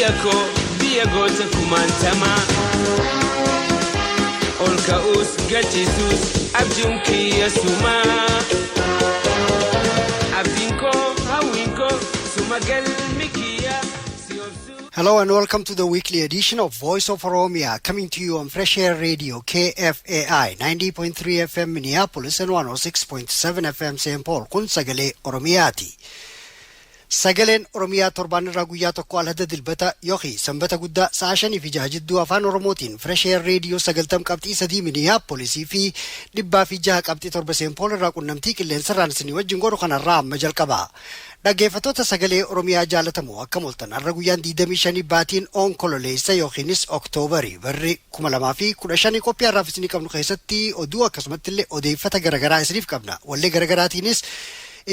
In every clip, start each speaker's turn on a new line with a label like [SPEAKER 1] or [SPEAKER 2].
[SPEAKER 1] biyya goota kumaantamaa ol ka'uus galchisuus abjuun kiyya sumaa abdiin koo hawwiin koo suma galmi kiyya.
[SPEAKER 2] Hello and welcome to the weekly edition of Voice of Oromia, coming to you on Fresh Air Radio KFAI 90.3 FM Minneapolis and 106.7 FM St. Paul. Kun sagalee Oromiyaati. Sagaleen Oromiyaa torbaan irraa guyyaa tokko alhada dilbata yookiin sanbata guddaa sa'a 5 fi 6 jidduu afaan Oromootiin Fresh Air Radio 90.3 Minneapolis fi 106.7 St. Paul irraa qunnamtii qilleensarraan isinii wajjin godhu kanarraa amma jalqaba. Dhaggeeffattoota sagalee Oromiyaa jaalatamoo akka mul'atan har'a guyyaan 25 baatiin onkololeessa yookiinis Oktoobarii barri 2015 qophii har'aaf isinii qabnu keessatti oduu akkasumatti illee odeeffata garagaraa isiniif qabna. Wallee garagaraatiinis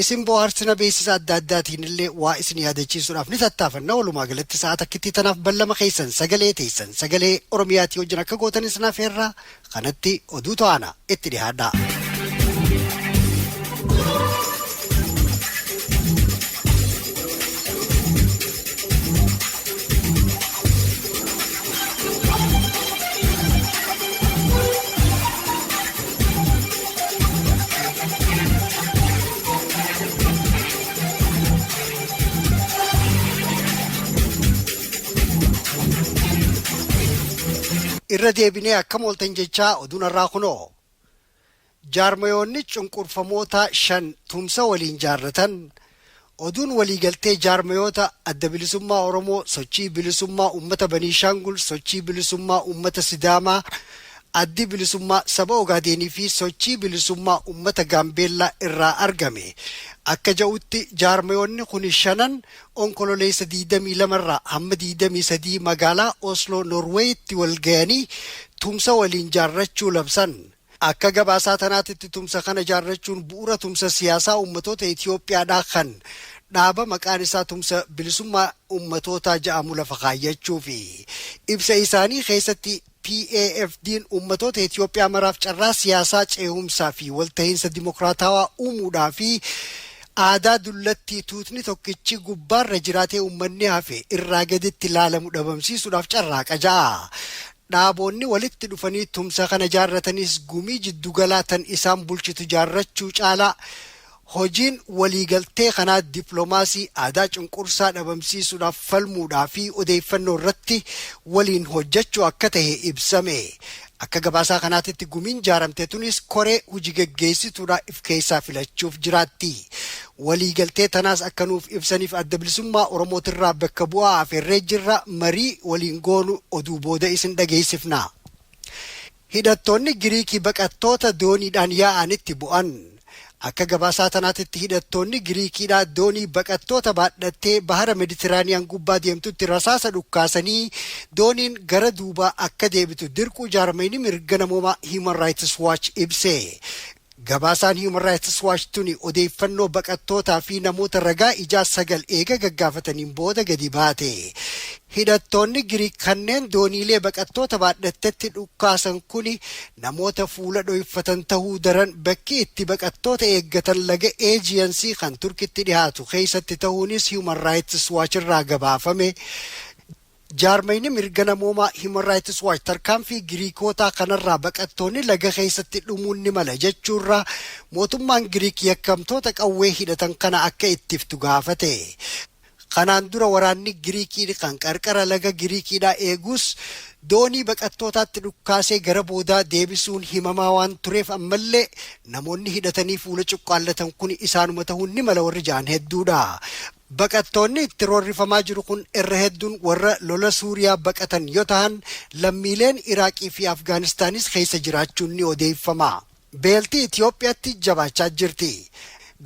[SPEAKER 2] isin bohaarsina beeksisa adda addaatiin illee waa isin yaadachiisuudhaaf ni tattaafanna. Walumaa galatti sa'a takkitti tanaaf ballama keessan sagalee teessan sagalee Oromiyaatii wajjin akka gootan isinaaf heerraa kanatti oduu to'ana itti dhiyaadha. Irra deebinee akka mooltan jechaa oduun irraa kunoo jaarmayoonni cunqurfamoota 5 tumsa waliin jaarratan oduun waliigaltee jaarmayoota adda bilisummaa Oromoo, sochii bilisummaa uummata Baniishaangul, sochii bilisummaa uummata Sidaamaa, addi bilisummaa saba Ogaadenii fi sochii bilisummaa uummata Gaambeellaa irraa argame. Akka ja'utti jaarmayoonni kun 5 onkololeessa 22 irraa hamma 23 magaalaa Oslo Norweeyitti wal ga'anii tumsa waliin jaarrachuu labsan. Akka gabaasaa tanaatitti tumsa kana jaarrachuun bu'uura tumsa siyaasaa ummatoota Itoophiyaadhaa kan dhaaba maqaan isaa tumsa bilisummaa ummatootaa jedhamu lafa kaayyachuu fi ibsa isaanii keessatti PAFD'n ummatoota Itoophiyaa maraaf carraa siyaasaa ceehumsaa fi walta'iinsa dimokiraatawaa uumuudhaa fi aadaa dullattii tuutni tokkichi gubbaarra jiraatee uummanni hafe irraa gaditti ilaalamu dhabamsiisuudhaaf carraaqa ja'a. Dhaaboonni walitti dhufanii tumsa kana jaarratanis gumii jiddugalaa tan isaan bulchitu jaarrachuu caalaa hojiin waliigaltee kanaa dippiloomaasii aadaa cunqursaa dhabamsiisuudhaaf falmuudhaa fi odeeffannoo irratti waliin hojjechuu akka ta'e ibsame. Akka gabaasaa kanaatitti gumiin jaaramte tunis koree hojii geggeessituudha if keessaa filachuuf jiraatti. Waliigaltee tanaas akka nuuf ibsaniif adda bilisummaa Oromootirraa bakka bu'aa afeerree jirra marii waliin goonu oduu booda isin dhageessifna. Hidhattoonni Giriikii baqattoota dooniidhaan yaa'anitti bu'an. Akka gabaasaa tanaatitti hidhattoonni Giriikiidhaa doonii baqattoota baadhattee bahara Meditiraaniyaan gubbaa deemtutti rasaasa dhukkaasanii dooniin gara duubaa akka deebitu dirquu jaarmayni mirga namoomaa Human Rights Watch ibse. Gabaasaan Human Rights Watch tuni odeeffannoo baqattootaa fi namoota ragaa ijaa 9 eega gaggaafataniin booda gadi baate. Hidhattoonni Giriik kanneen dooniilee baqattoota baadhattetti dhukkaasan kuni namoota fuula dho'iffatan tahuu daran bakki itti baqattoota eeggatan laga Eejiyansii kan Turkitti dhiyaatu keessatti tahuunis Human Rights Watch irraa gabaafame. Jaarmayni mirga namoomaa Human Rights Watch tarkaanfii Giriikoota kanarraa baqattoonni laga keessatti dhumuun ni mala jechuurraa mootummaan Giriik yakkamtoota qawwee hidhatan kana akka ittiftu gaafate. Kanaan dura waraanni Giriikii kan qarqara laga Giriikiidhaa eegus doonii baqattootaatti dhukkaasee gara boodaa deebisuun himamaa waan tureef ammallee namoonni hidhatanii fuula cuqqaallatan kun isaanuma ta'uun ni mala warri ja'an hedduudha. Baqattoonni itti roorrifamaa jiru kun irra hedduun warra lola Suuriyaa baqatan yoo ta'an lammiileen Iraaqii fi Afgaanistaanis keessa jiraachuun ni odeeffama. Beeltii Itoophiyaatti jabaachaa jirti.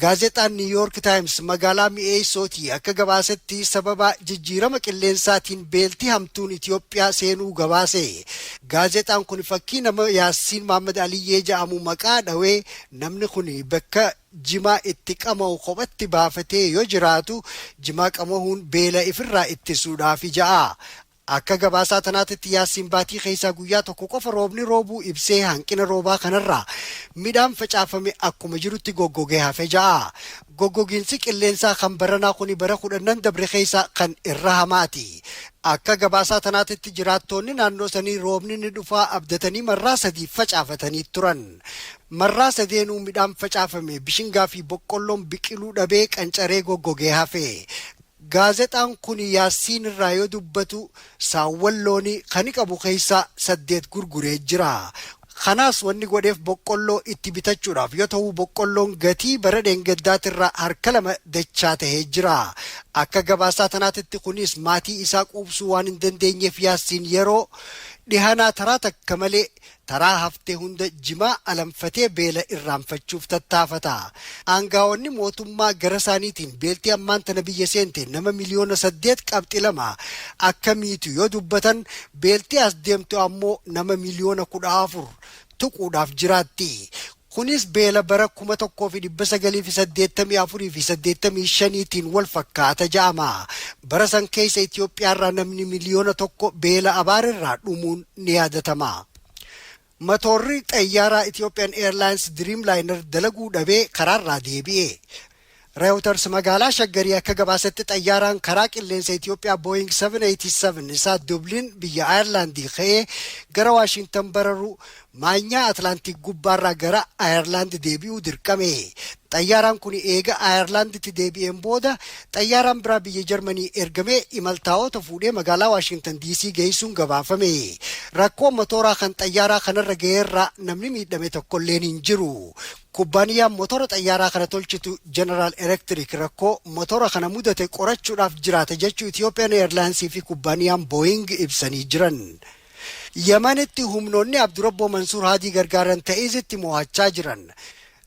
[SPEAKER 2] Gaazexaan New York Times magaalaa Mi'eessootii akka gabaasetti sababa jijjiirama qilleensaatiin beeltii hamtuun Itoophiyaa seenuu gabaase. Gaazexaan kun fakkii nama Yaasiin Mohaammed Aliyyee jedhamu maqaa dhawee namni kun bakka jimaa itti qamahu kophatti baafatee yoo jiraatu jimaa qamahuun beela ifirraa ittisuudhaaf ja'a. akka gabaasaa tanaatitti Yaasiin baatii keessaa guyyaa tokko qofa roobni roobuu ibsee hanqina roobaa kanarraa midhaan facaafame akkuma jirutti goggogee hafe ja'a. Goggogiinsi qilleensaa kan baranaa kuni bara 10 dabre keessaa kan irra hamaati. Akka gabaasaa tanaatitti jiraattoonni naannoo sanii roobni ni dhufaa abdatanii marraa 3 facaafatanii turan. Marraa 3 midhaan facaafame bishingaa fi boqqolloon biqiluu dhabee qancaree goggogee hafe. Gaazexaan kun Yaasiin irraa yoo dubbatu saawwan loonii kan qabu keessaa 8 gurguree jira. Kanaas wanni godheef boqqolloo itti bitachuudhaaf yoo ta'u boqqolloon gatii bara dheengaddaatirraa harka 2 dachaa ta'ee jira. Akka gabaasaa tanaatitti kunis maatii isaa quubsuu waan hin dandeenyeef Yaasiin yeroo dhihanaa taraa takka malee taraa haftee hunda jimaa alanfatee beela irraanfachuuf tattaafata. Aangaa'onni mootummaa gara isaaniitiin beeltii ammaan tana biyya seente nama miliyoona 8.2 akkamiitu yoo dubbatan beeltii as deemtu ammoo nama miliyoona 14 tuquudhaaf jiraatti. Kunis beela bara 1984 fi 85tiin wal fakkaata ja'ama. Bara san keessa Itoophiyaarraa namni miliyoona 1 beela abaararraa dhumuun ni yaadatama. Motorri xayyaaraa Ethiopian Airlines Dreamliner dalaguu dhabee karaarraa deebi'e. Reuters magaalaa Shaggarii akka gabaasatti xayyaaraan karaa qilleensa Itoophiyaa Boeing 787 isaa Dublin biyya Ayerlaandii ka'ee gara Waashintan bararu maanyaa Atlaantik gubbaarraa gara Ayerlaand deebi'uu dirqame. Xayyaaraan kun eega Ayerlaanditti deebi'een booda xayyaaraan biraa biyya Jarmanii ergamee imaltaa'ota fuudhee magaalaa Waashintan DC geessuun gabaafame. Rakkoo motoraa kan xayyaaraa kanarra ga'eerraa namni miidhame tokkolleen hin jiru. Kubbaaniyaan motora xayyaaraa kana tolchitu General Electric rakkoo motora kana mudate qorachuudhaaf jiraata jechuu Ethiopian Airlines fi kubbaaniyaan Boeing ibsanii jiran. Yamanitti humnoonni Abdurabbo Mansuur Haadii gargaaran ta'izitti mo'achaa jiran.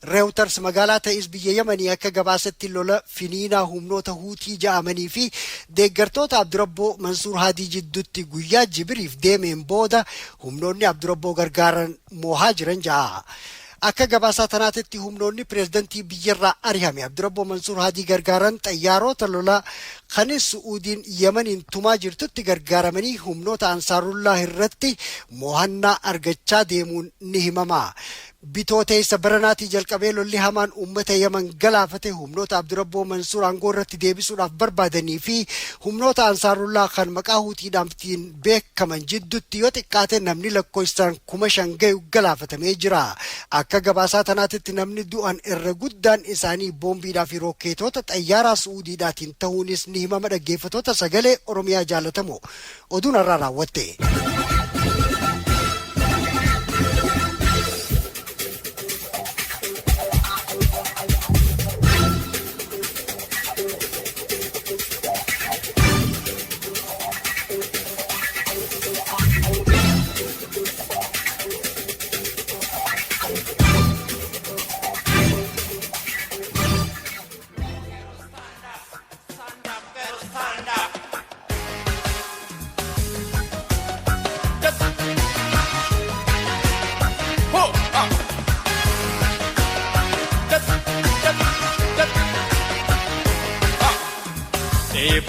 [SPEAKER 2] Reuters magaalaa ta'is biyya Yamanii akka gabaasatti lola finiinaa humnoota Huutii ja'amanii fi deeggartoota Abdurabbo Mansuur Haadii jidduutti guyyaa Jibriif deemeen booda humnoonni Abdurabbo gargaaran mo'aa jiran ja'a. Akka gabaasaa tanaatitti humnoonni pireezidantii biyyarraa arihame Abdurabbo Mansuur Haadii gargaaran xayyaarota lolaa kanis Su'uudiin Yamaniin tumaa jirtutti gargaaramanii humnoota Ansaarullaa irratti mo'annaa argachaa deemuun ni himama. Bitooteessa baranaatii jalqabee lolli hamaan uummata Yaman galaafate humnoota Abdurabbo Mansuur aangoo irratti deebisuudhaaf barbaadanii fi humnoota Ansaarullaa kan maqaa Huutiidhaan beekaman jidduutti yoo xiqqaate namni lakkoofsaan 5,000 gahu galaafatamee jira. Akka gabaasaa tanaatitti namni du'an irra guddaan isaanii boombiidhaa fi rokkeetota xayyaaraa Su'uudiidhaatiin ta'uunis ni himama. Dhaggeeffattoota sagalee Oromiyaa jaalatamoo oduun irraa raawwatte.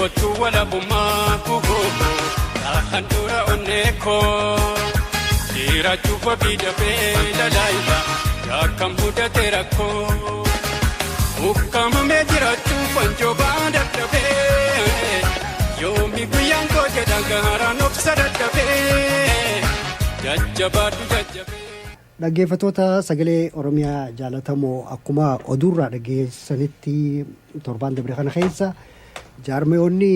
[SPEAKER 1] Botu wala buma kugo handura oneko dira chupa bida pe la laiba ya kambuda terako ukam me dira chupa joba da pe yo mi guyango jadangara nopsara pe jajjabatu jajjabe.
[SPEAKER 2] Dhaggeeffattoota sagalee Oromiyaa jaalatamoo akkuma oduurraa dhageessanitti torbaan dabre kana keessa jaarmeewonni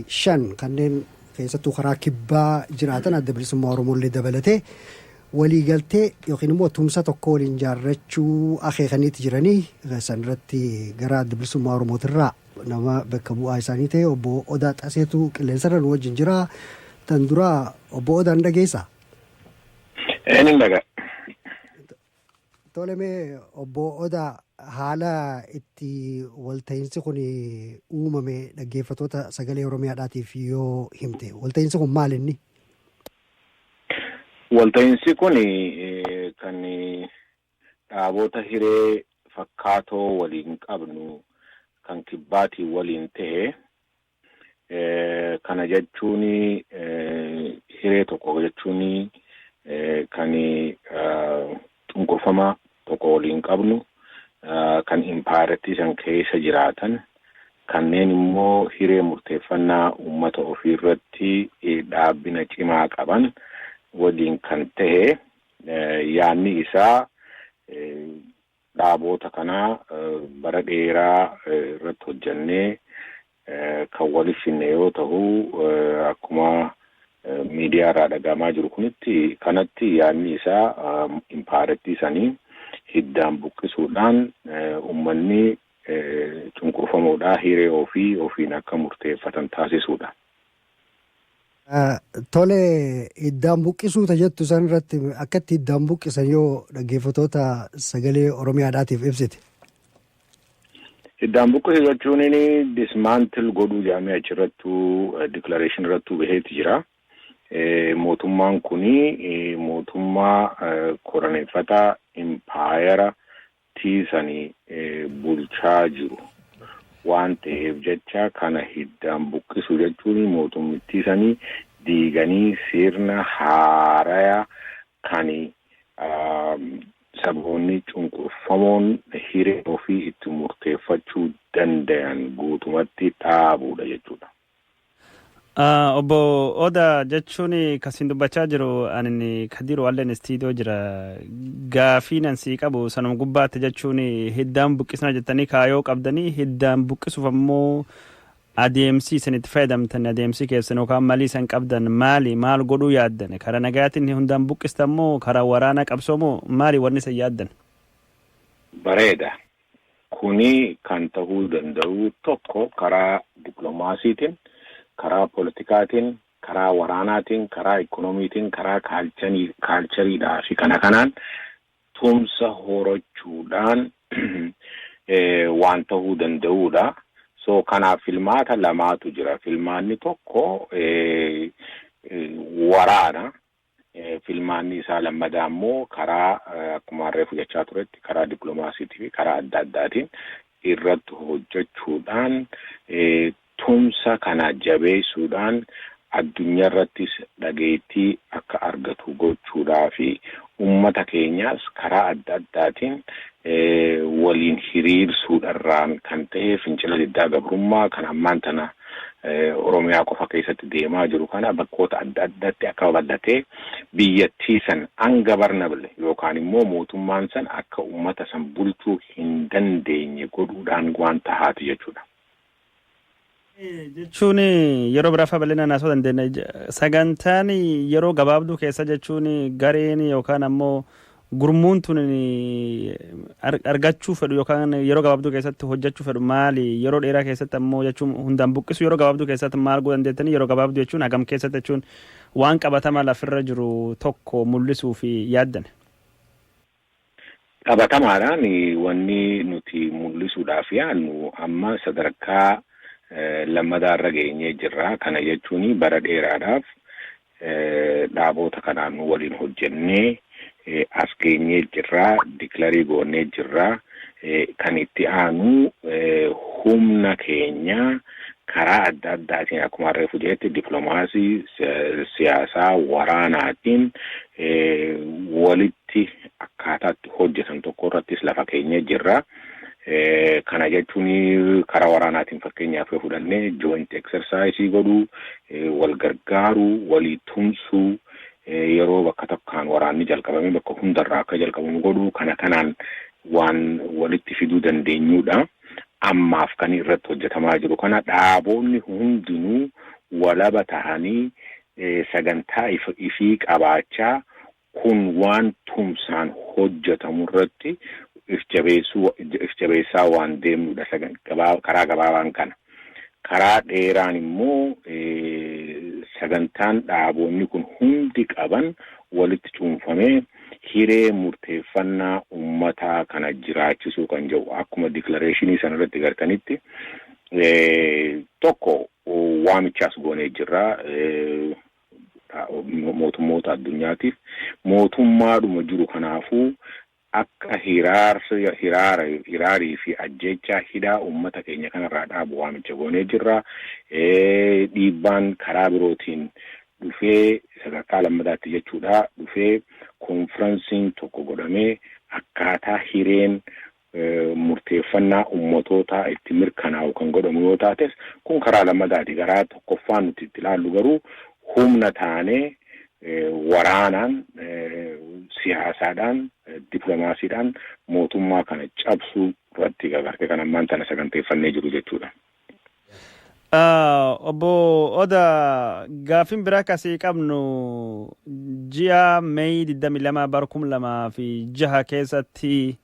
[SPEAKER 2] 5 kanneen keessattuu karaa kibbaa jiraatan adda bilisummaa Oromoolee dabalatee waliigaltee yookiin immoo tumsa tokko waliin jaarrachuu akeekaniitti jiranii san irratti gara adda bilisummaa Oromootirraa nama bakka bu'aa isaanii ta'e obbo Odaa Xaseetu qilleensarra nu wajjin jira. Tan dura obbo Odaan dhageessaa?
[SPEAKER 3] Eenyuun dhagaa?
[SPEAKER 2] Tolemee obbo Odaa haala itti walta'iinsi kun uumame dhaggeeffattoota sagalee Oromiyaadhaatiif yoo himte walta'iinsi kun maal inni?
[SPEAKER 3] Walta'iinsi kun kan dhaabota hiree fakkaatoo waliin qabnu kan kibbaatii waliin ta'e kana jechuun hiree tokko jechuun kan cunqurfama tokko waliin qabnu kan impaayiratii san keessa jiraatan kanneen immoo hiree murteeffannaa uummata ofii irratti dhaabbina cimaa qaban waliin kan ta'e yaanni isaa dhaaboota kanaa bara dheeraa irratti hojjannee kan waliif finne yoo ta'u akkuma miidiyaa irraa dhagahamaa jiru kunitti kanatti yaanni isaa impaayiratii sanii hiddaan buqqisuudhaan uummanni cunqurfamuudhaa hiree ofiin akka murteeffatan taasisuudha.
[SPEAKER 2] Tole hiddaan buqqisuuta jettu san irratti akkatti hiddaan buqqisan yoo dhaggeeffatoota sagalee Oromiyaadhaatiif ibsite.
[SPEAKER 3] Hiddaan buqqisu jechuun dismaantil godhuu jedhamee achirrattuu dikilareeshin irrattuu baheeti jira. Mootummaan kuni mootummaa koroneeffataa impaayera tiisanii bulchaa jiru waan ta'eef jecha kana hiddaan buqqisu jechuun mootummittii sanii diiganii sirna haaraya kan saboonni cunqurfamoon hiree ofii itti murteeffachuu danda'an guutumatti dhaabuudha jechuudha.
[SPEAKER 4] Obbo Oda jechuun kasin dubbachaa jiru ani Kadiru Wallen istiidiyoo jira gaafii nan sii qabu sanuma gubbaatti jechuun hiddaan buqqisna jettanii kaayoo qabdanii hiddaan buqqisuuf ammoo adeemsi isinitti fayyadamtan adeemsi keessan yookaan malii isan qabdan maal godhuu yaaddan karaa nagaatiin hundaan buqqistan moo karaa waraana qabsoo moo maali wanni isan yaaddan?
[SPEAKER 3] Bareeda. Kuni kan ta'uu danda'u tokko karaa dippiloomaasiitiin karaa politikaatiin, karaa waraanaatiin, karaa ikoonomiitiin, karaa kaalchariidhaa fi kanaan tumsa horachuudhaan waan ta'uu danda'uudha. So kanaaf filmaata lamaatu jira. Filmaanni tokko waraana. Filmaanni isaa lammadaa immoo karaa akkuma reefu jechaa turetti karaa dippiloomaasiitii fi karaa adda addaatiin irratti hojjechuudhaan tumsa kana jabeessuudhaan addunyaa irrattis dhageettii akka argatu gochuudhaa fi uummata keenyaas karaa adda addaatiin waliin hiriirsuudhaan kan ta'e fincila diddaa gabrummaa kan ammaan tana Oromiyaa qofa keessatti deemaa jiru kana bakkoota adda addaatti akka bal'atee biyyattii san ungovernable yookaan immoo mootummaan san akka uummata san bulchuu hin dandeenye godhuudhaan waan tahaati jechuudha.
[SPEAKER 4] Jechuun yeroo biraafaa bal'inaan naasoo dandeenya sagantaan yeroo gabaabduu keessa jechuun gareen yookaan ammoo gurmuun tun argachuu fedhu yookaan yeroo gabaabduu keessatti hojjechuu fedhu maali yeroo dheeraa keessatti ammoo jechuun hundaan buqqisu yeroo gabaabduu keessatti maal godhan dandeettanii yeroo gabaabduu jechuun hagam keessatti jechuun waan qabatamaa lafirra jiru tokko mul'isuu fi yaaddan.
[SPEAKER 3] Qabatamaadhaan wanni nuti mul'isuudhaaf yaadnu amma sadarkaa lammadaarra geenyee jirra. Kana jechuun bara dheeraadhaaf dhaaboota kanaan waliin hojjennee as geenyee jirra, dikilarii goonnee jirra. Kan itti aanu humna keenya karaa adda addaatiin akkuma reefu jetti dippiloomaasii, siyaasaa, waraanaatiin walitti akkaataatti hojjetan tokko irrattis lafa keenyee jirra. Kana jechuun karaa waraanaatiin fakkeenyaaf yoo fudhannee joint exercise godhuu, wal gargaaruu, walii tumsuu, yeroo bakka tokkaan waraanni jalqabame bakka hundarraa akka jalqabamu godhuu kanaan waan walitti fiduu dandeenyuudha. Ammaaf kan irratti hojjetamaa jiru kana dhaaboonni hundinuu walaba tahanii sagantaa ifii qabaachaa kun waan tumsaan hojjetamu irratti if jabeessaa waan deemnudha karaa gabaabaan kana. Karaa dheeraan immoo sagantaan dhaaboonni kun hundi qaban walitti cuunfamee hiree murteeffannaa uummataa kana jiraachisuu kan jedhu akkuma dikilareeshinii sana irratti gartanitti tokko waamichaas goonee jirra mootummoota addunyaatiif mootummaadhuma jiru kanaafuu akka hiraarii fi ajjechaa hidhaa uummata keenya kanarraa dhaabu waamicha goonee jirra. Dhiibbaan karaa birootiin dhufee sadarkaa lammadaatti jechuudha dhufee konferensiin tokko godhamee akkaataa hireen murteeffannaa ummatoota itti mirkanaa'u kan godhamu yoo taates kun karaa lammadaati. Karaa tokkoffaan nuti itti ilaallu garuu humna taanee waraanaan siyaasaadhaan dippiloomaasiidhaan mootummaa kana cabsuu irratti gargaartee kan ammaan tana saganteeffannee jiru jechuudha.
[SPEAKER 4] Obbo Oda gaafin biraa kasii qabnu ji'a Meey 22 bara 2006 keessatti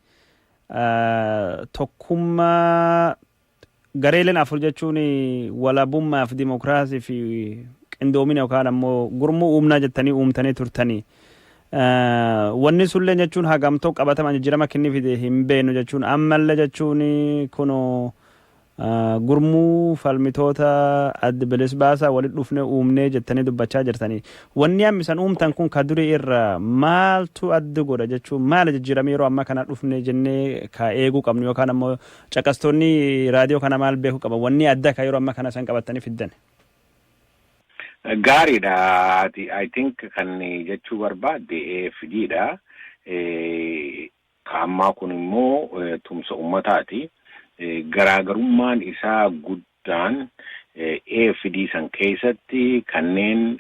[SPEAKER 4] tokkummaa gareeleen afur jechuun walabummaa fi dimokiraasii fi qindoomina yookaan ammoo gurmuu uumnaa jettanii uumtanii turtanii. Wanni sullee jechuun hagamtoo qabataman jijjiirama kenni fide hin beeknu jechuun ammallee jechuun kunoo gurmuu falmitoota adda bilisa baasaa walitti dhufne uumnee jettanii dubbachaa jirtanii. Wanni ammisan uumtan kun ka durii irra maaltu adda godha jechuun maala jijjiirame yeroo amma kana dhufne jennee ka eeguu qabnu yookaan ammoo caqastoonni raadiyoo kana maal beekuu qaban wanni adda ka yeroo amma kana san qabattanii fiddan.
[SPEAKER 3] Gaariidha. I think kan jechuu barbaadde AFDdha. Kaammaa kun immoo tumsa uummataati. Garaagarummaan isaa guddaan AFD san keessatti kanneen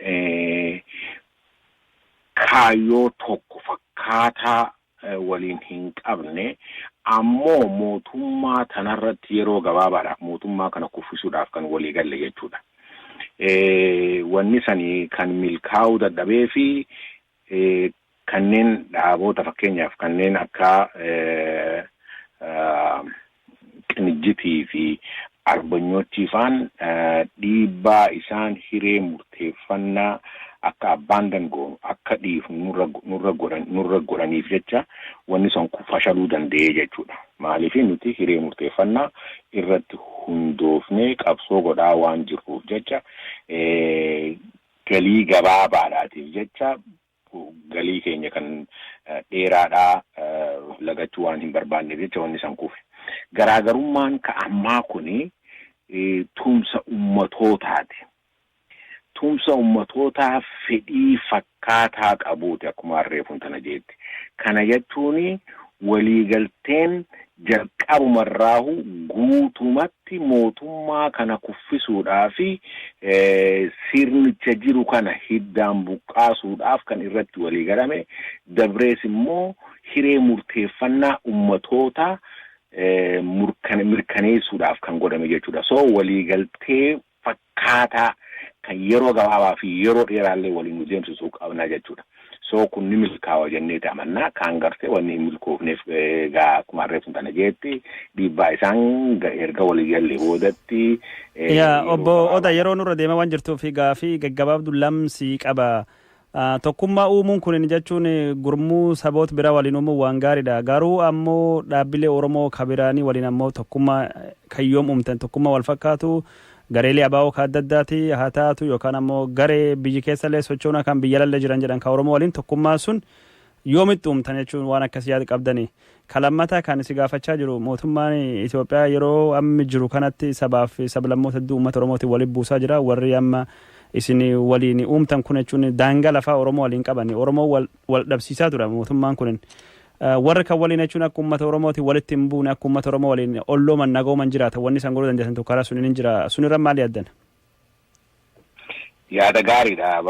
[SPEAKER 3] kaayyoo tokko fakkaataa waliin hin qabne ammoo mootummaa tanarratti yeroo gabaabaadhaaf mootummaa kana kuffisuudhaaf kan walii galle jechuudha. Wanni sanii kan milkaa'uu dadhabee fi kanneen dhaaboota fakkeenyaaf kanneen akka Qinijjitii fi Arbanyootii faan dhiibbaa isaan hiree murteeffannaa akka abbaan danda'u akka dhiifu nurra godhaniif jecha wanni sun fashaluu danda'ee jechuudha. Maaliif nuti hiree murteeffannaa irratti hundoofnee qabsoo godhaa waan jirruuf jecha galii gabaabaadhaatiif jecha galii keenya kan dheeraadhaa lagachuu waan hin barbaanneef jecha wanni san kufe. Garaagarummaan ka ammaa kuni tumsa ummatootaati. Tumsa ummatootaa fedhii fakkaataa qabuuti akkuma reefuun tana jeetti. Kana jechuun waliigalteen jalqabumarraahu guutumatti mootummaa kana kuffisuudhaa fi sirnicha jiru kana hiddaan buqqaasuudhaaf kan irratti waliigalame dabrees immoo hiree murteeffannaa ummatootaa mirkaneessuudhaaf kan godhame jechuudha. So waliigaltee fakkaataa kan yeroo gabaabaa fi yeroo dheeraallee waliin nu deemsisuu qabna jechuudha. So kun ni milkaa'aa jennee amannaa kan gartee wanni hin milkoofneef egaa akkuma reefuun tana jeetti dhiibbaa isaan erga waliigallee boodatti.
[SPEAKER 4] Obbo Oda yeroo nurra deemaa waan jirtuuf gaafii gaggabaabdu lamsii qaba. Tokkummaa uumuun kun jechuun gurmuu saboota biraa waliin uumuu waan gaariidha. Garuu ammoo dhaabbilee Oromoo kabiraanii waliin ammoo tokkummaa kayyoom uumtan tokkummaa wal fakkaatu gareelee abaa'oo ka adda addaati haa taatu yookaan ammoo garee biyyi keessallee sochoona kan biyyalallee jiran jedhan ka Oromoo waliin tokkummaa sun yoomitti uumtan jechuun waan akkas yaada qabdani. Kalammata kan si gaafachaa jiru mootummaan Itoophiyaa yeroo ammi jiru kanatti sabaaf sablammoota hedduu uummata Oromootiin waliin buusaa jira. Warri amma isin waliin uumtan kun jechuun daangaa lafaa Oromoo waliin qaban Oromoo wal dhabsiisaa tura mootummaan kun. Warri kan waliin jechuun akka uummata Oromootiin walitti hin buune akka uummata Oromoo waliin ollooman nagooman jiraata wanni isaan godhuu dandeessan tokko karaa sun hin jira. Sunirra maal yaaddan?
[SPEAKER 3] Yaada gaariidha.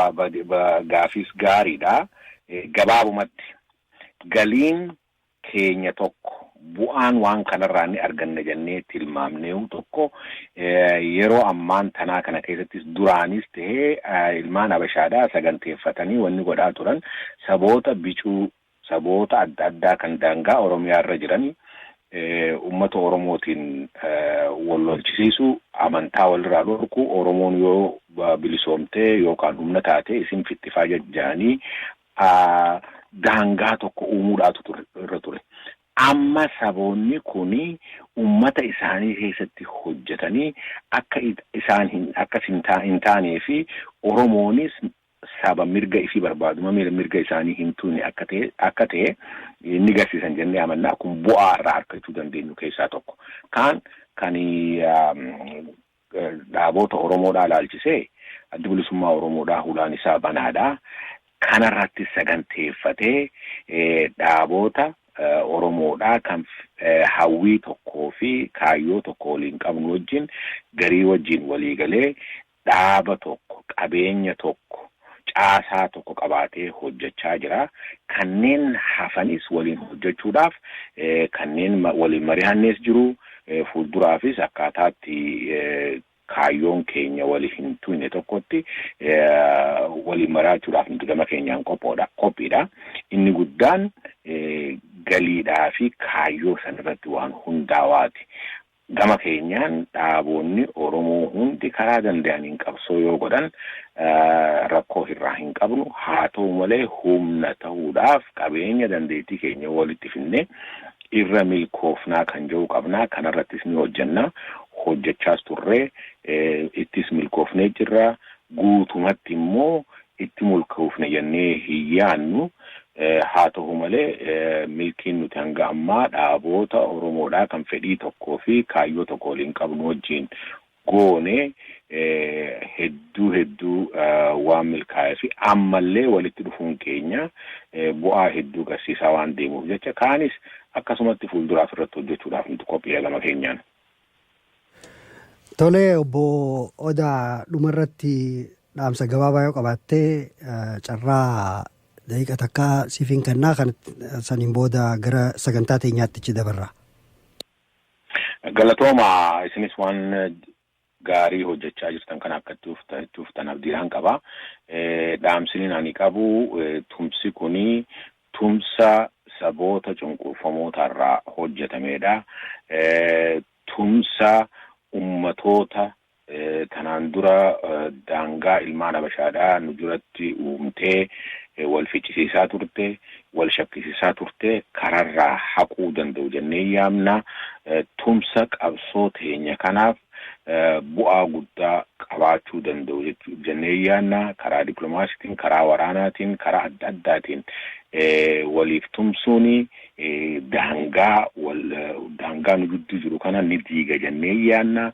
[SPEAKER 3] Gaafis gaariidha. Gabaabumatti galiin keenya tokko bu'aan waan kanarraa ni arganna jennee tilmaamnee tokko yeroo ammaan tanaa kana keessattis duraanis ta'ee ilmaan Habashaadhaa saganteeffatanii wanni godhaa turan saboota bicuu saboota adda addaa kan daangaa Oromiyaa irra jiranii uummata Oromootiin wal lolchisiisu amantaa walirraa dhorku Oromoon yoo bilisoomtee yookaan humna taatee isin fittifaa jajjaanii daangaa tokko uumuudhaatu irra ture. Amma saboonni kuni ummata isaanii keessatti hojjetanii akka isaan hin taanee fi Oromoonis saba mirga isii barbaadu mirga isaanii hin tuune akka ta'e ni garsiisan jennee amannaa kun bu'aa irraa argachuu dandeenyu keessaa tokko. Kan dhaabota Oromoodhaa ilaalchisee adda bilisummaa Oromoodhaa hulaan isaa banaadhaa. Kanarratti saganteeffatee dhaabota Oromoodhaa kan hawwii tokkoo fi kaayyoo tokko waliin qabnu wajjin garii wajjin walii galee dhaaba tokko qabeenya tokko caasaa tokko qabaatee hojjechaa jira. Kanneen hafanis waliin hojjechuudhaaf kanneen waliin mari'annees jiru. Fuulduraafis akkaataatti kaayyoon keenya wali hin tuune tokkotti waliin mari'achuudhaaf nuti gama keenyaan qophiidha. Inni guddaan galiidhaa fi kaayyoo sanarratti waan hundaawaati. Gama keenyaan dhaabonni Oromoo hundi karaa danda'aniin qabsoo yoo godhan rakkoo irraa hin qabnu. Haa ta'u malee humna ta'uudhaaf qabeenya dandeettii keenya walitti finne irra milkoofnaa kan jiru qabnaa. Kanarrattis ni hojjenna. Hojjechaas turre ittis milkoofnee jirra. Guutumatti immoo itti milkoofne jennee hin yaannu. Haa ta'u malee milkiin nuti hanga ammaa dhaabota Oromoodhaa kan fedhii tokkoo fi kaayyoo tokko waliin qabnu wajjin goone hedduu waan milkaa'ee fi ammallee walitti dhufuun keenya bu'aa hedduu garsiisaa waan deemuuf jecha kaanis akkasumatti fuulduraaf irratti hojjechuudhaaf nuti qophiidha gama keenyaan.
[SPEAKER 2] Tole obbo Odaa dhumarratti dhaamsa gabaabaa yoo qabaattee carraa daqiiqa takka siifin kennaa kan saniin booda gara sagantaa teenyaatti ichi dabarra.
[SPEAKER 3] Galatooma isinis waan gaarii hojjechaa jirtan kan akka tuuftan abdiidhaan qaba. Dhaamsiniin ani qabu tumsi kuni tumsa saboota cunqurfamoota irraa hojjetamedha. Tumsa ummatoota tanaan dura daangaa ilmaan Habashaadhaa nu duratti uumtee wal ficcisiisaa turte, wal shakkisiisaa turte kararraa haquu danda'u jennee yaamna. Tumsa qabsoo teenya kanaaf bu'aa guddaa qabaachuu danda'u jennee yaanna. Karaa dippiloomaasiitiin, karaa waraanaatiin, karaa adda addaatiin waliif tumsuuni daangaa nu gidduu jiru kana ni diiga jennee yaanna.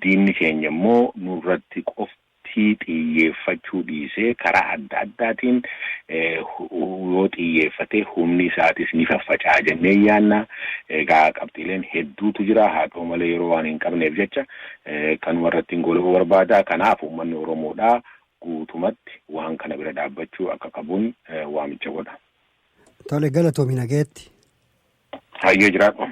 [SPEAKER 3] Diinni keenya immoo nurratti qofti xiyyeeffachuu dhiisee karaa adda addaatiin yoo xiyyeeffate humni isaatis ni faffacaa jennee yaanna. Egaa qabxiileen hedduutu jira. Haa ta'u malee yeroo waan hin qabneef jecha kanuma irratti goolabuu barbaada. Kanaaf uummanni Oromoodhaa guutumatti waan kana bira dhaabbachuu akka qabuun waamicha godha.
[SPEAKER 2] Tole galatoomi nageetti.
[SPEAKER 3] Hayyee jiraadhu.